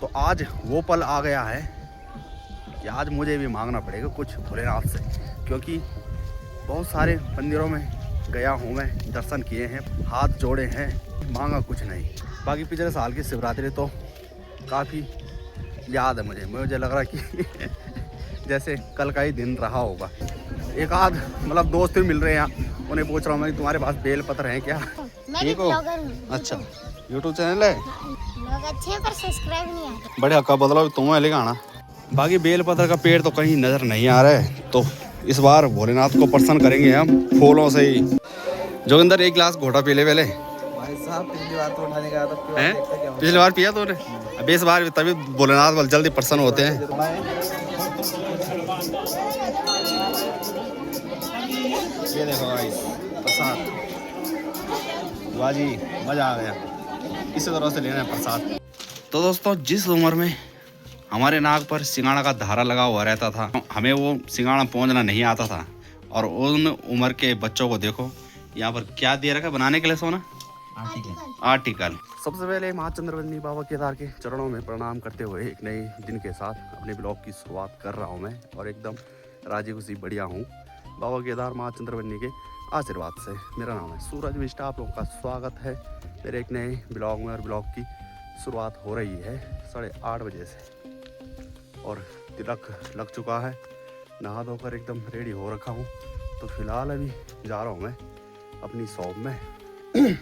तो आज वो पल आ गया है कि आज मुझे भी मांगना पड़ेगा कुछ भोलेनाथ से, क्योंकि बहुत सारे मंदिरों में गया हूँ मैं, दर्शन किए हैं, हाथ जोड़े हैं, मांगा कुछ नहीं। बाकी पिछले साल की शिवरात्रि तो काफ़ी याद है मुझे लग रहा है कि जैसे कल का ही दिन रहा होगा। एक आध मतलब दोस्त भी मिल रहे हैं यहाँ, उन्हें पूछ रहा हूँ मैं तुम्हारे पास बेल पत्र हैं क्या? ठीक हो? अच्छा, यूट्यूब चैनल है, लोग अच्छे हैं पर सब्सक्राइब नहीं आते। बड़े हक्का बदलाव तुम है लेके आना। बाकी बेल पत्र का पेड़ तो कहीं नजर नहीं आ रहा है, तो इस बार भोलेनाथ को प्रसन्न करेंगे हम फूलों से ही। जोगिंदर एक गिलास घोटा पी ले पहले। भाई साहब पिछली बार तो उठाने का हैं? पिछली बार पिया तूने? अब इस बार तभी भोलेनाथ बल जल्दी प्रसन्न होते हैं। ये देखो गाइस, प्रसाद। वाह जी, मजा आ गया। इसी तरह से लेना है प्रसाद। तो दोस्तों, जिस उम्र में हमारे नाक पर सिंगाड़ा का धारा लगा हुआ रहता था, हमें वो सिंगाड़ा पहुंचना नहीं आता था, और उन उम्र के बच्चों को देखो यहाँ पर क्या दे रखा बनाने के लिए सोना आर्टिकल। सबसे पहले माँ चंद्रवंदनी बाबा केदार के चरणों में प्रणाम करते हुए एक नए दिन के साथ अपने ब्लॉग की शुरुआत कर रहा हूँ मैं, और एकदम राजी खुशी बढ़िया हूँ बाबा केदार माँ चंद्रवंदनी के आशीर्वाद से। मेरा नाम है सूरज विष्टा, आप लोगों का स्वागत है मेरे एक नए ब्लॉग में। और ब्लॉग की शुरुआत हो रही है 8:30 बजे से, और तिलक लग चुका है, नहा धोकर एकदम रेडी हो रखा हूँ। तो फिलहाल अभी जा रहा हूँ मैं अपनी शॉप में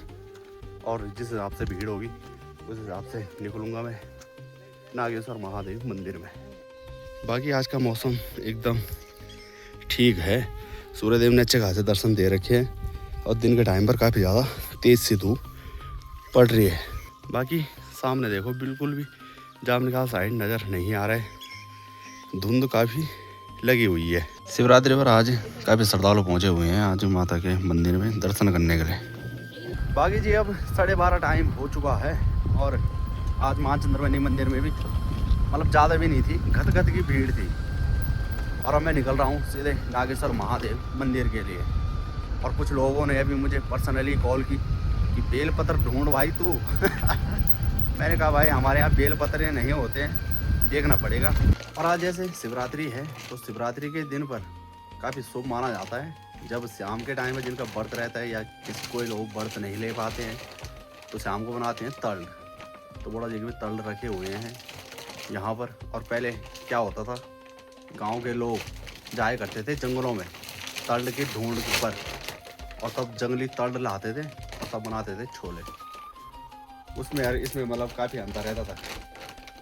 और जिस हिसाब से भीड़ होगी उस हिसाब से निकलूँगा मैं नागेश्वर महादेव मंदिर में। बाकी आज का मौसम एकदम ठीक है, सूर्यदेव ने अच्छे खासे दर्शन दे रखे हैं, और दिन के टाइम पर काफ़ी ज़्यादा तेज़ सी धूप पड़ रही है। बाकी सामने देखो बिल्कुल भी जामनी का साइड नज़र नहीं आ रहा है, धुंध काफ़ी लगी हुई है। शिवरात्रि पर आज काफ़ी श्रद्धालु पहुँचे हुए हैं आज माता के मंदिर में दर्शन करने के लिए। बाकी जी अब 12:30 टाइम हो चुका है, और आज माँ चंद्रवंदनी मंदिर में भी मतलब ज़्यादा भी नहीं थी, घत की भीड़ थी। और अब मैं निकल रहा हूँ सीधे नागेश्वर महादेव मंदिर के लिए। और कुछ लोगों ने अभी मुझे पर्सनली कॉल की कि बेलपत्र ढूंढ भाई तू मैंने कहा भाई हमारे यहाँ बेलपत्र नहीं होते हैं, देखना पड़ेगा। और आज जैसे शिवरात्रि है, तो शिवरात्रि के दिन पर काफ़ी शुभ माना जाता है, जब शाम के टाइम में जिनका व्रत रहता है या किसी कोई लोग व्रत नहीं ले पाते हैं तो शाम को बनाते हैं तल। तो बड़ा जगह में तल रखे हुए हैं यहाँ पर। और पहले क्या होता था, गांव के लोग जाया करते थे जंगलों में तल के ढूंढ पर, और तब जंगली तल लाते थे और तब बनाते थे छोले। उसमें यार इसमें मतलब काफ़ी अंतर रहता था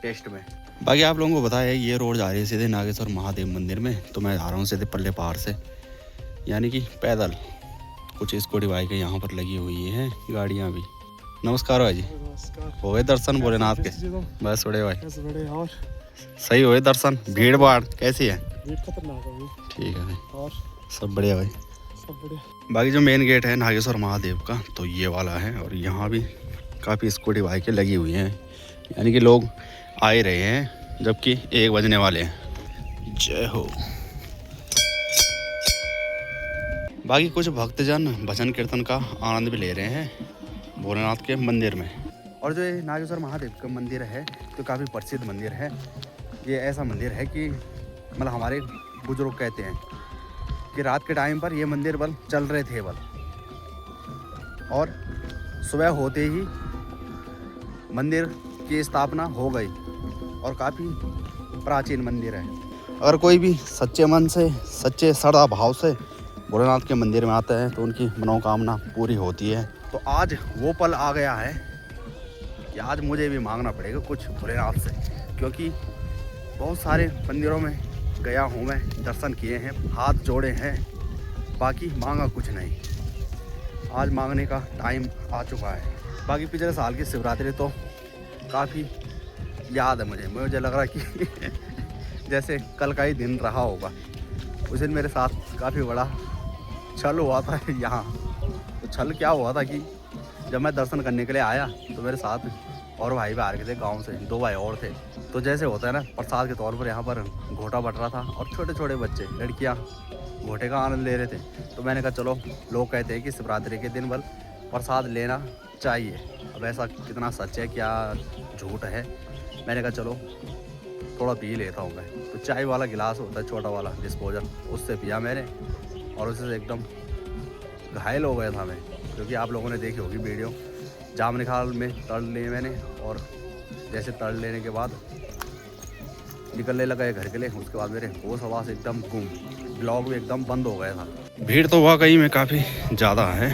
टेस्ट में। बाकी आप लोगों को बताया ये रोड जा रही है सीधे नागेश्वर महादेव मंदिर में, तो मैं आ रहा हूँ सीधे पल्ले पहाड़ से, यानी कि पैदल। कुछ स्कूटी बाइक यहाँ पर लगी हुई हैं, गाड़ियाँ भी। नमस्कार भाई जी, हो गए दर्शन भोलेनाथ के? बस बड़े भाई, और सही हुए दर्शन? भीड़ भाड़ कैसी है? भीड़ खतरनाक है। ठीक है भाई, और सब बढ़िया भाई, सब बढ़िया। बाकी जो मेन गेट है नागेश्वर महादेव का तो ये वाला है, और यहाँ भी काफ़ी स्कूटी बाइकें लगी हुई हैं, यानी कि लोग आ ही रहे हैं, जबकि 1 बजने वाले हैं। जय हो। बाकी कुछ भक्तजन भजन कीर्तन का आनंद भी ले रहे हैं भोलेनाथ के मंदिर में। और जो ये नागेश्वर महादेव का मंदिर है तो काफ़ी प्रसिद्ध मंदिर है। ये ऐसा मंदिर है कि मतलब हमारे बुजुर्ग कहते हैं कि रात के टाइम पर ये मंदिर बल चल रहे थे बल, और सुबह होते ही मंदिर की स्थापना हो गई, और काफ़ी प्राचीन मंदिर है। अगर कोई भी सच्चे मन से, सच्चे श्रद्धा भाव से भोलेनाथ के मंदिर में आते हैं तो उनकी मनोकामना पूरी होती है। तो आज वो पल आ गया है कि आज मुझे भी मांगना पड़ेगा कुछ भोलेनाथ से, क्योंकि बहुत सारे मंदिरों में गया हूँ मैं, दर्शन किए हैं, हाथ जोड़े हैं, बाकी मांगा कुछ नहीं। आज मांगने का टाइम आ चुका है। बाकी पिछले साल की शिवरात्रि तो काफ़ी याद है मुझे लग रहा है कि जैसे कल का ही दिन रहा होगा। उस दिन मेरे साथ काफ़ी बड़ा छल हुआ था यहाँ। तो छल क्या हुआ था कि जब मैं दर्शन करने के लिए आया तो मेरे साथ और भाई भी आ रहे थे गांव से, 2 भाई और थे। तो जैसे होता है ना, प्रसाद के तौर पर यहाँ पर घोटा बट रहा था, और छोटे छोटे बच्चे लड़कियाँ घोटे का आनंद ले रहे थे। तो मैंने कहा चलो, लोग कहते हैं कि शिवरात्रि के दिन बल प्रसाद लेना चाहिए। अब ऐसा कितना सच है क्या झूठ है मैंने कहा चलो थोड़ा पी लेता हूँ मैं। तो चाय वाला गिलास होता है छोटा वाला डिस्पोजल, उससे पिया मैंने और उससे एकदम घायल हो गया था मैं, क्योंकि आप लोगों ने देखी होगी वीडियो। जाम निकाल में तल लिए मैंने और जैसे तल लेने के बाद निकलने लगा घर के लिए, उसके बाद मेरे होश हवास एकदम गुम, ब्लॉग भी एकदम बंद हो गया था। भीड़ तो वाकई में काफ़ी ज़्यादा है।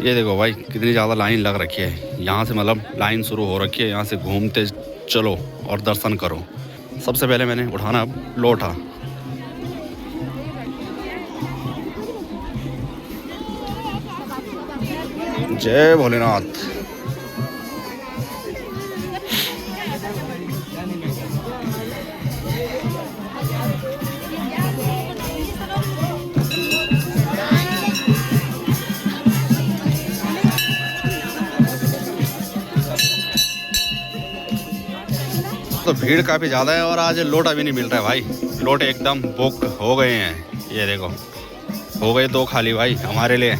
ये देखो भाई कितनी ज़्यादा लाइन लग रखी है। यहाँ से मतलब लाइन शुरू हो रखी है, यहाँ से घूमते चलो और दर्शन करो। सबसे पहले मैंने उठाना अब लोटा। जय भोलेनाथ। तो भीड़ काफ़ी ज़्यादा है और आज लोटा भी नहीं मिल रहा है भाई। लोटे एकदम बुक हो गए हैं। ये देखो हो गए 2 खाली भाई हमारे लिए,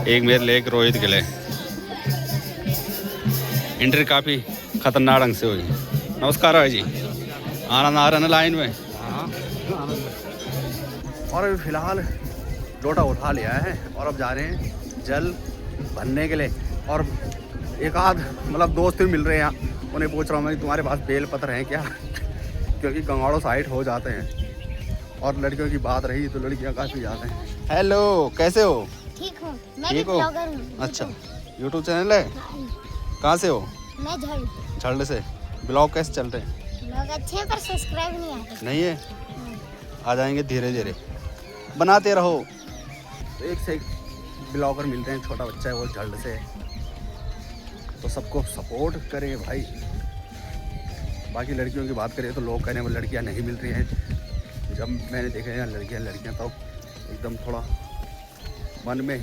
एक मेरे लिए, एक रोहित के लिए। एंट्री काफ़ी खतरनाक ढंग से हुई। नमस्कार भाई जी, आनंद आ रहा है ना लाइन में? और अभी फ़िलहाल लोटा उठा लिया है और अब जा रहे हैं जल भरने के लिए। और एक आध मतलब दोस्त भी मिल रहे हैं यहाँ, उन्हें पूछ रहा हूँ मैं तुम्हारे पास बेल पत्र हैं क्या? क्योंकि गंगाड़ों साइड हो जाते हैं। और लड़कियों की बात रही तो लड़कियाँ काफ़ी ज़्यादा हैं। हेलो, कैसे हो? ठीक हूँ, मैं भी ठीक हो? ब्लॉगर हूँ। अच्छा, यूट्यूब चैनल है? कहाँ से हो? मैं झल्ड से। ब्लॉग कैसे चल रहे हैं? ब्लॉग अच्छे हैं, पर सब्सक्राइब नहीं आते। नहीं है? आ जाएंगे धीरे धीरे, बनाते रहो। तो एक से एक ब्लॉगर मिलते हैं, छोटा बच्चा है वो झल्ड से, तो सबको सपोर्ट करें भाई। बाकी लड़कियों की बात करें तो लोग कह रहे हैं वो लड़कियां नहीं मिल रही हैं। जब मैंने देखा है लड़कियां तो एकदम थोड़ा मन में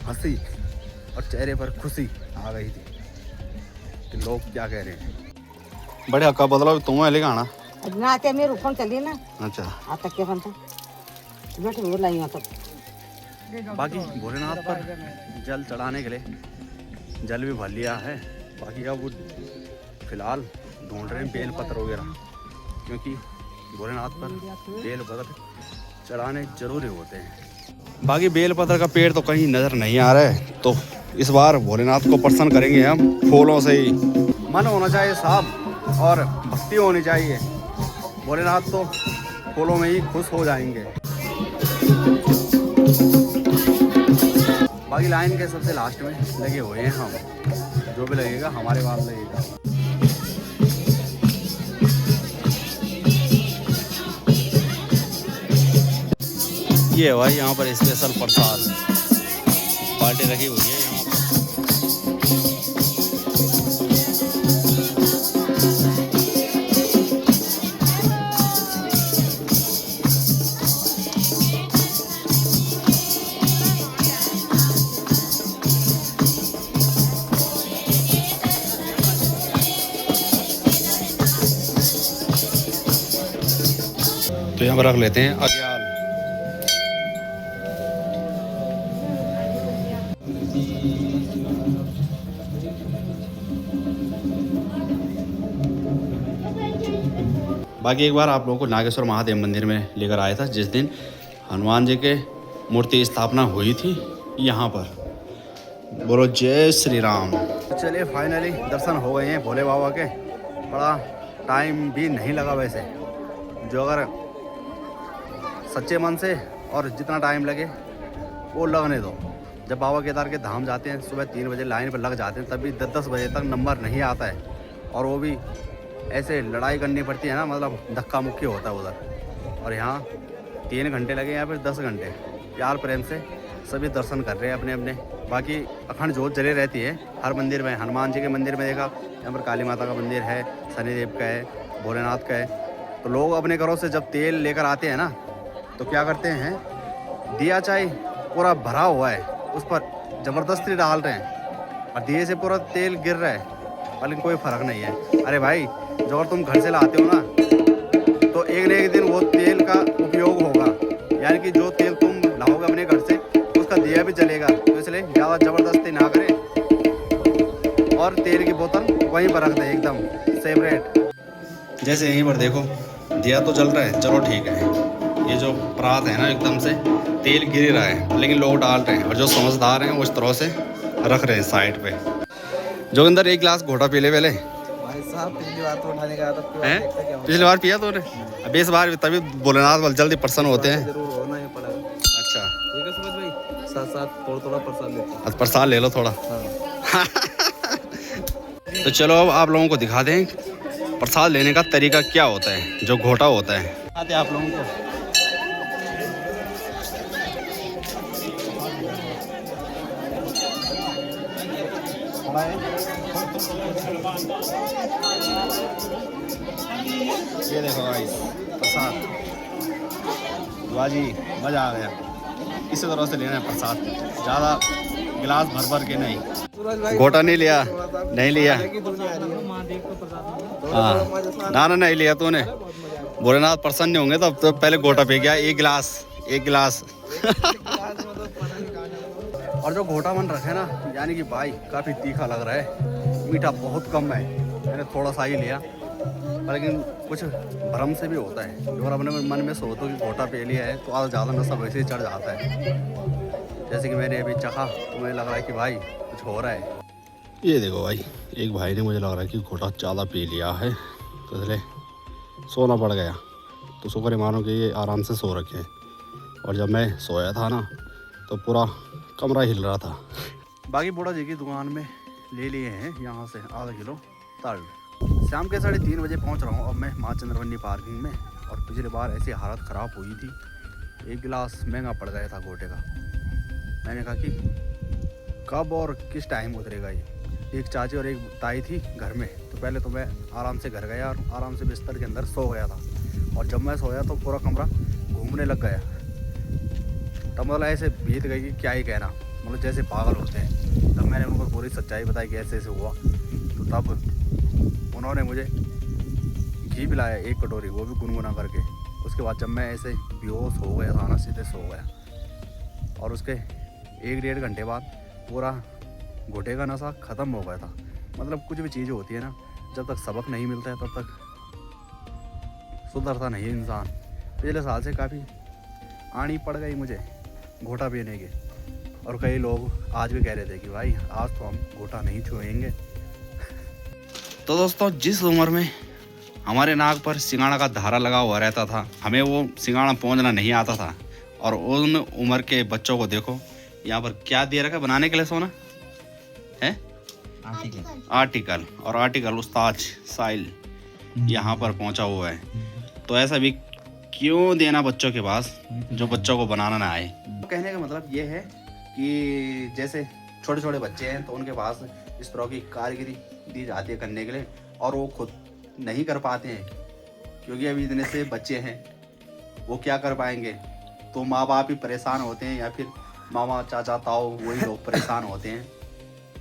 हंसी और चेहरे पर खुशी आ गई थी कि लोग क्या कह रहे हैं। बड़े हक्का बदलाव तुम है लेकर आना ना आते मेरे फोन चली ना। अच्छा, आता क्या बनता बैठे वो लाई आता। बाकी भोलेनाथ पर जल चढ़ाने के लिए जल भी भर लिया है। बाकी अब वो फिलहाल ढूंढ रहे हैं बेल पत्र वगैरह, क्योंकि भोलेनाथ पर बेल पत्र चढ़ाने जरूरी होते हैं। बाकी बेल पत्र का पेड़ तो कहीं नज़र नहीं आ रहा है, तो इस बार भोलेनाथ को प्रसन्न करेंगे हम फूलों से ही। मन होना चाहिए साफ और भक्ति होनी चाहिए। भोलेनाथ तो फूलों में ही खुश हो जाएंगे। बाकी लाइन के सबसे लास्ट में लगे हुए हैं हम, जो भी लगेगा हमारे बाद लगेगा। ये भाई यहाँ पर स्पेशल प्रसाद पार्टी रखी हुई है यहाँ पर। तो यहाँ पर रख लेते हैं अज्ञान। बाकी एक बार आप लोगों को नागेश्वर महादेव मंदिर में लेकर आया था, जिस दिन हनुमान जी के मूर्ति स्थापना हुई थी यहाँ पर। बोलो जय श्री राम। चलिए फाइनली दर्शन हो गए हैं भोले बाबा के। बड़ा टाइम भी नहीं लगा वैसे, जो अगर सच्चे मन से और जितना टाइम लगे वो लगने दो। जब बाबा केदार के धाम जाते हैं सुबह 3 बजे लाइन पर लग जाते हैं, तब भी 10-10 बजे तक नंबर नहीं आता है। और वो भी ऐसे लड़ाई करनी पड़ती है ना, मतलब धक्का मुक्की होता है उधर। और यहाँ 3 घंटे लगे या फिर 10 घंटे प्यार प्रेम से सभी दर्शन कर रहे हैं अपने अपने। बाकी अखंड जोत जले रहती है हर मंदिर में। हनुमान जी के मंदिर में देखा, यहाँ पर काली माता का मंदिर है, शनिदेव का है, भोलेनाथ का है। तो लोग अपने घरों से जब तेल लेकर आते हैं ना, तो क्या करते हैं, दिया चाहे पूरा भरा हुआ है उस पर ज़बरदस्ती डाल रहे हैं और दिए से पूरा तेल गिर रहा है, लेकिन कोई फ़र्क नहीं है। अरे भाई, जो अगर तुम घर से लाते हो ना, तो एक न एक दिन वो तेल का उपयोग होगा। यानी कि जो तेल तुम लाओगे अपने घर से, उसका दिया भी जलेगा। तो इसलिए ज़्यादा ज़बरदस्ती ना करें और तेल की बोतल वहीं पर रख दें एकदम सेपरेट। जैसे यहीं पर देखो दिया तो जल रहा है, चलो ठीक है। ये जो परात है ना एकदम से तेल गिर रहा है, लेकिन लोग डाल रहे हैं और जो समझदार हैं उस तरह से रख रहे हैं साइड पे। जोगिंदर एक गिलास घोटा पी ले पहले। भाई साहब पिछली बार तो उठाने गया था, हैं? पिछली बार पिया तूने? अब इस बार तभी भोलेनाथ वाले जल्दी प्रसन्न होते हैं। जरूर होना ही पड़ेगा। अच्छा ठीक है सूरज भाई, साथ साथ थोड़ा थोड़ा प्रसाद लेते हैं। अब प्रसाद ले लो थोड़ा। हाँ। तो चलो अब आप लोगों को दिखा दें प्रसाद लेने का तरीका क्या होता है, जो घोटा होता है आते आप लोगों को। ये देखो गाइस प्रसाद, वाह जी मज़ा आ गया। इसी तरह से लेना है प्रसाद, ज़्यादा गिलास भर भर के नहीं। सूरज भाई घोटा नहीं लिया, नहीं लिया। की दुनिया आ रही है। हाँ ना नहीं लिया तूने। भोलेनाथ प्रसन्न नहीं होंगे तो पहले घोटा पी गया, एक गिलास। और जो घोटा बन रखा है ना, यानी कि भाई काफ़ी तीखा लग रहा है, मीठा बहुत कम है। मैंने थोड़ा सा ही लिया, लेकिन कुछ भ्रम से भी होता है। अगर अपने मन में सोचो कि घोटा पी लिया है तो आज ज़्यादा नशा वैसे ही चढ़ जाता है। जैसे कि मैंने अभी चखा तो मुझे लग रहा है कि भाई कुछ हो रहा है। ये देखो भाई, एक भाई ने मुझे लग रहा है कि घोटा ज़्यादा पी लिया है तो इसलिए सोना पड़ गया। तो शुक्र मानो कि ये आराम से सो रखे हैं। और जब मैं सोया था ना तो पूरा कमरा हिल रहा था। बाकी बूढ़ा जी की दुकान में ले लिए हैं यहाँ से आधा किलो तल। शाम के 3:30 बजे पहुँच रहा हूँ अब मैं माँ चंद्रवनी पार्किंग में। और पिछली बार ऐसी हालत ख़राब हुई थी, एक गिलास महंगा पड़ गया था घोटे का। मैंने कहा कि कब और किस टाइम उतरेगा ये। एक चाची और एक ताई थी घर में, तो पहले तो मैं आराम से घर गया और आराम से बिस्तर के अंदर सो गया था। और जब मैं सोया तो पूरा कमरा घूमने लग गया। तब मतलब ऐसे बीत गई कि क्या ही कहना, मतलब जैसे पागल होते हैं। तब मैंने उनको पूरी सच्चाई बताई कि ऐसे ऐसे हुआ। तो तब उन्होंने मुझे घी पिलाया 1 कटोरी, वो भी गुनगुना करके। उसके बाद जब मैं ऐसे बेहोश हो गया था ना, सीधे सो गया। और उसके 1-1.5 घंटे बाद पूरा घोटे का नशा ख़त्म हो गया था। मतलब कुछ भी चीज़ होती है ना, जब तक सबक नहीं मिलता है तब तक सुधरता नहीं इंसान। पिछले साल से काफ़ी आनी पड़ गई मुझे घोटा पीने की। और कई लोग आज भी कह रहे थे कि भाई आज तो हम घोटा नहीं छुएंगे। तो दोस्तों, जिस उम्र में हमारे नाक पर सिंगाड़ा का धारा लगा हुआ रहता था, हमें वो सिंगाड़ा पहुँचना नहीं आता था। और उन उम्र के बच्चों को देखो, यहाँ पर क्या दे रखा है बनाने के लिए सोना है, आर्टिकल। और आर्टिकल उस्ताद साहिल यहाँ पर पहुँचा हुआ है। तो ऐसा भी क्यों देना बच्चों के पास जो बच्चों को बनाना ना आए। कहने का मतलब ये है कि जैसे छोटे छोटे बच्चे हैं तो उनके पास इस तरह की कारीगरी दी जाती है करने के लिए, और वो खुद नहीं कर पाते हैं क्योंकि अभी इतने से बच्चे हैं, वो क्या कर पाएंगे। तो माँ बाप ही परेशान होते हैं या फिर मामा चाचा ताऊ वही लोग परेशान होते हैं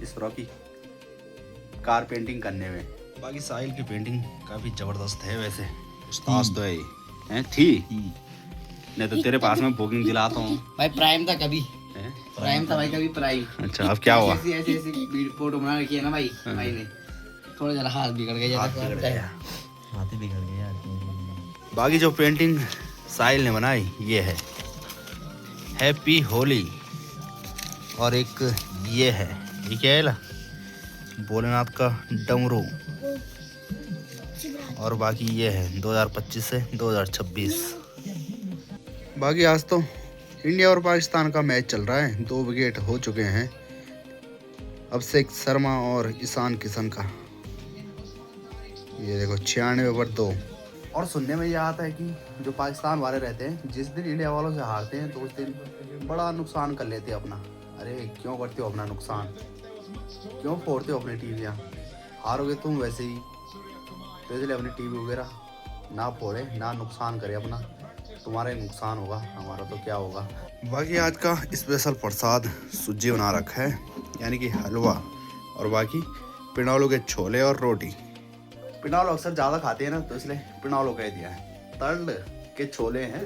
इस तरह की कार पेंटिंग करने में। बाकी साहिल की पेंटिंग काफ़ी ज़बरदस्त है वैसे, उस्ताद तो है थी। नहीं तो तेरे पास में बुकिंग दिलाता हूँ भाई। प्राइम था कभी, प्राइम था भाई, कभी प्राइम। अच्छा, अब क्या हुआ? ऐसी फोटो बना रखी है ना भाई, भाई ने थोड़ा जरा हाथ बिगड़ गया, हाथ बिगड़ गया। हाथ ही बिगड़ गया। बाकी जो पेंटिंग साहिल ने बनाई ये है हैप्पी होली। और एक ये है, ये क्या है, भोलेनाथ का डमरू। और बाकी ये है 2025 से 2026। बाकी आज तो इंडिया और पाकिस्तान का मैच चल रहा है, 2 विकेट हो चुके हैं अभिषेक शर्मा और ईशान किशन का। ये देखो 96 पर 2। और सुनने में ये आता है कि जो पाकिस्तान वाले रहते हैं, जिस दिन इंडिया वालों से हारते हैं तो उस दिन बड़ा नुकसान कर लेते हैं अपना। अरे क्यों करते हो अपना नुकसान, क्यों फोड़ते हो अपनी टीवियाँ? हारोगे तुम वैसे ही, तो इसलिए अपनी टीवी वगैरह ना फोड़े, ना नुकसान करे अपना। तुम्हारा ही नुकसान होगा, हमारा तो क्या होगा। बाकी आज का स्पेशल प्रसाद सूजी बना रखा है, यानी कि हलवा। और बाकी पिनालू के छोले और रोटी। पिनालू अक्सर ज़्यादा खाते हैं ना, तो इसलिए पिनालू कह दिया है। तल के छोले हैं